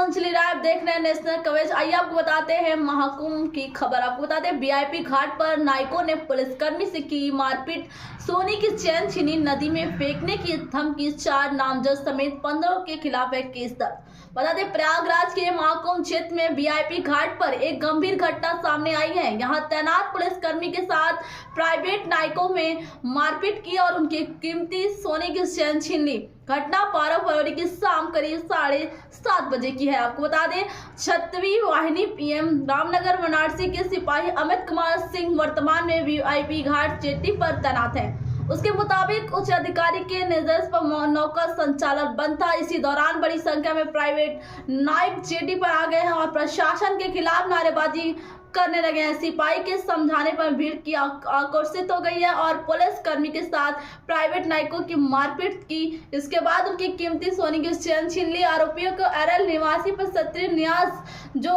अंजलि राय, आप देख रहे हैं नेशनल कवरेज। आइए आपको बताते हैं महाकुंभ की खबर। आपको बताते हैं वीआईपी घाट पर नायकों ने पुलिसकर्मी से की मारपीट, सोने की चैन छीनी, नदी में फेंकने की धमकी, 4 नामजद समेत 15 के खिलाफ है केस दर्ज। बता दें प्रयागराज के महाकुंभ क्षेत्र में वीआईपी घाट पर एक गंभीर घटना सामने आई है। यहां तैनात पुलिसकर्मी के साथ प्राइवेट नायकों में मारपीट की और उनकी कीमती सोने की चैन छीन ली। घटना 12 फरवरी की शाम करीब 7:30 बजे की है। आपको बता दें 36वीं वाहिनी पीएम रामनगर वाराणसी के सिपाही अमित कुमार सिंह वर्तमान में वीआईपी घाट जेटी पर तैनात है। उसके मुताबिक उच्च अधिकारी के निर्देश पर नौका संचालन बंद था। इसी दौरान बड़ी संख्या में प्राइवेट नायक जेटी पर आ गए हैं और प्रशासन के खिलाफ नारेबाजी करने लगे हैं। सिपाही के समझाने पर भीड़ की आक्रोशित हो गई है और पुलिस कर्मी के साथ प्राइवेट नायकों की मारपीट की। इसके बाद उनकी कीमती सोने की चैन छीन ली। आरोपियों को एरल निवासी पर सत्री न्यास, जो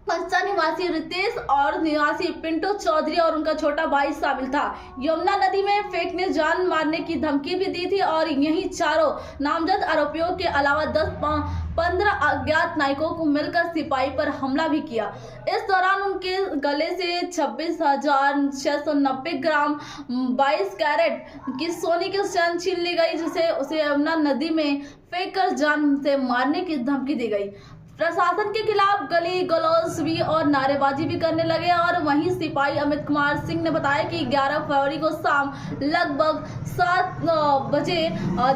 पंचा निवासी रितेश और निवासी पिंटू चौधरी और उनका छोटा भाई शामिल था, यमुना नदी में फेंकने, जान मारने की धमकी भी दी थी। और यही चारों नामजद आरोपियों के अलावा 10-15 अज्ञात नायकों को मिलकर सिपाही पर हमला भी किया। इस दौरान उनके गले से 26,690 ग्राम 22 कैरेट की सोने की चैन छीन ली गई, जिसे उसे यमुना नदी में फेंककर जान से मारने की धमकी दी गई। प्रशासन के खिलाफ गली गलौज भी और नारेबाजी भी करने लगे। और वहीं सिपाही अमित कुमार सिंह ने बताया कि 11 फरवरी को शाम लगभग 7 बजे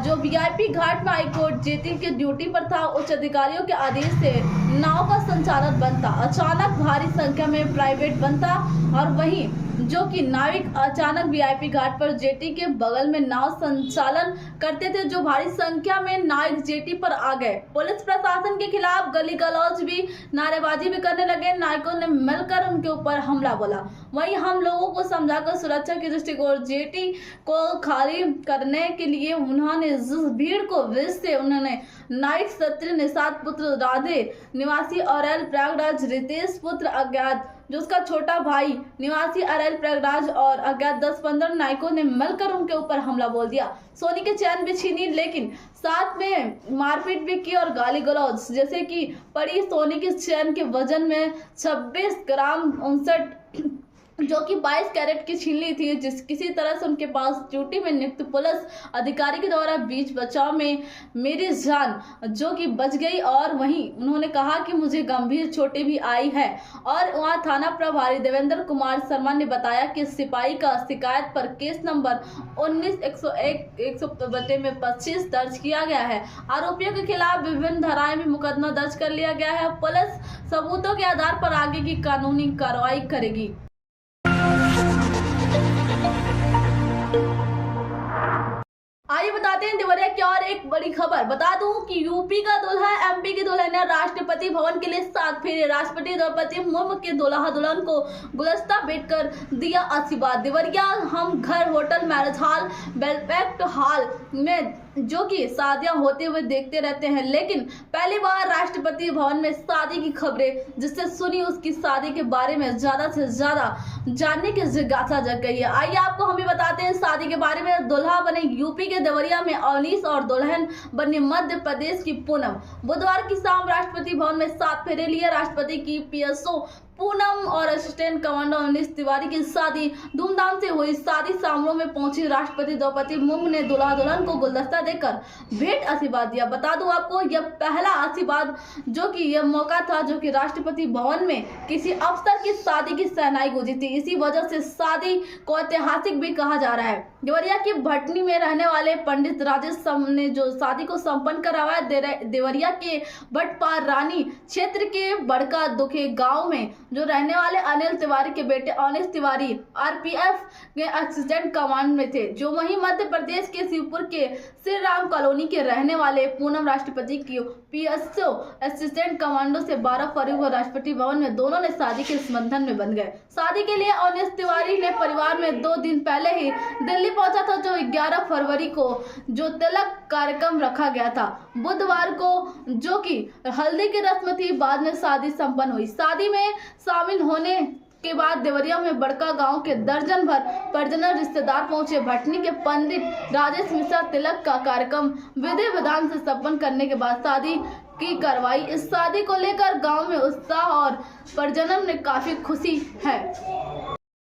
जो वीआईपी घाट में हाईकोर्ट जेटी के ड्यूटी पर था, उच्च अधिकारियों के आदेश से नाव का संचालन बंद था। अचानक भारी संख्या में प्राइवेट बंद था और वहीं जो कि नाविक अचानक वीआईपी घाट पर जेटी के बगल में नाव संचालन करते थे, जो भारी संख्या में नाविक जेटी पर आ गए। पुलिस प्रशासन के खिलाफ गली गलौज भी, नारेबाजी भी करने लगे। नायकों ने मिलकर उनके ऊपर हमला बोला। वहीं हम लोगों को समझाकर सुरक्षा की दृष्टिकोण जेटी को खाली करने के लिए उन्होंने भीड़ को वृक्ष से उन्होंने नायक सत्र निषाद पुत्र राधे निवासी औरैल प्रयागराज, रितेश पुत्र अज्ञात जो उसका छोटा भाई निवासी अरैल प्रयागराज और अज्ञात 10-15 नायकों ने मिलकर उनके ऊपर हमला बोल दिया। सोने की चैन भी छीनी, लेकिन साथ में मारपीट भी की और गाली गलौज, जैसे कि पड़ी सोने की चैन के वजन में 26 ग्राम 59 जो कि 22 कैरेट की छीन ली थी, जिस किसी तरह से उनके पास ड्यूटी में नियुक्त पुलिस अधिकारी के द्वारा बीच बचाव में मेरी जान जो कि बच गई। और वहीं उन्होंने कहा कि मुझे गंभीर चोटें भी आई है। और वहां थाना प्रभारी देवेंद्र कुमार शर्मा ने बताया कि सिपाही का शिकायत पर केस नंबर 19-101-125 दर्ज किया गया है। आरोपियों के खिलाफ विभिन्न धाराएं में मुकदमा दर्ज कर लिया गया है। पुलिस सबूतों के आधार पर आगे की कानूनी कार्रवाई करेगी। आइए बताते हैं देवरिया की और एक बड़ी खबर। बता दूं कि यूपी का दूल्हा एमपी की दुल्हन ने राष्ट्रपति भवन के लिए 7 फेरे। राष्ट्रपति द्रौपदी मुर्मू के दूल्हा दुल्हन को गुलदस्ता भेंटकर दिया आशीर्वाद। देवरिया हम घर, hotel, marriage hall, welfare hall में जो कि शादियां होते हुए देखते रहते हैं, लेकिन पहली बार राष्ट्रपति भवन में शादी की खबरें, जिससे सुनी उसकी शादी के बारे में ज्यादा से ज्यादा जानने की जिज्ञासा जग गई है। आइए आपको हम भी बताते हैं शादी के बारे में। दुल्हा बने यूपी के देवरिया में अवनीश और दुल्हन बनी मध्य प्रदेश की पूनम। बुधवार की शाम राष्ट्रपति भवन में 7 फेरे लिए। राष्ट्रपति की पीएसओ पूनम और असिस्टेंट कमांडर अवनीश तिवारी की शादी धूमधाम से हुई। शादी समारोह में पहुंची राष्ट्रपति द्रौपदी मुर्मू ने दूल्हा दुल्हन को गुलदस्ता देकर भेंट आशीर्वाद दिया। बता दूं आपको यह पहला आशीर्वाद जो कि यह मौका था जो कि राष्ट्रपति भवन में किसी अफसर की शादी की शहनाई गूंजी थी। इसी वजह से शादी को ऐतिहासिक भी कहा जा रहा है। देवरिया की भटनी में रहने वाले पंडित राजेश ने जो शादी को संपन्न करवाया। देवरिया के भटपार रानी क्षेत्र के बड़का दुखे गाँव में जो रहने वाले अनिल तिवारी के बेटे अवनीश तिवारी आरपीएफ के असिस्टेंट कमांड में थे, जो वहीं मध्य प्रदेश के शिवपुर के श्री राम कॉलोनी के रहने वाले पूनम राष्ट्रपति की पीएसओ असिस्टेंट कमांडो से 12 फरवरी को राष्ट्रपति भवन में दोनों ने शादी के बंधन में बंध गए। शादी के लिए अवनीश तिवारी ने परिवार में 2 दिन पहले ही दिल्ली पहुंचा था, जो 11 फरवरी को जो तिलक कार्यक्रम रखा गया था। बुधवार को जो कि हल्दी की रस्म थी, बाद में शादी संपन्न हुई। शादी में शामिल होने के बाद देवरिया में बड़का गांव के दर्जन भर परिजन रिश्तेदार पहुंचे। भटनी के पंडित राजेश मिश्रा तिलक का कार्यक्रम विधि विधान से संपन्न करने के बाद शादी की कार्रवाई। इस शादी को लेकर गांव में उत्साह और परिजनों में काफी खुशी है।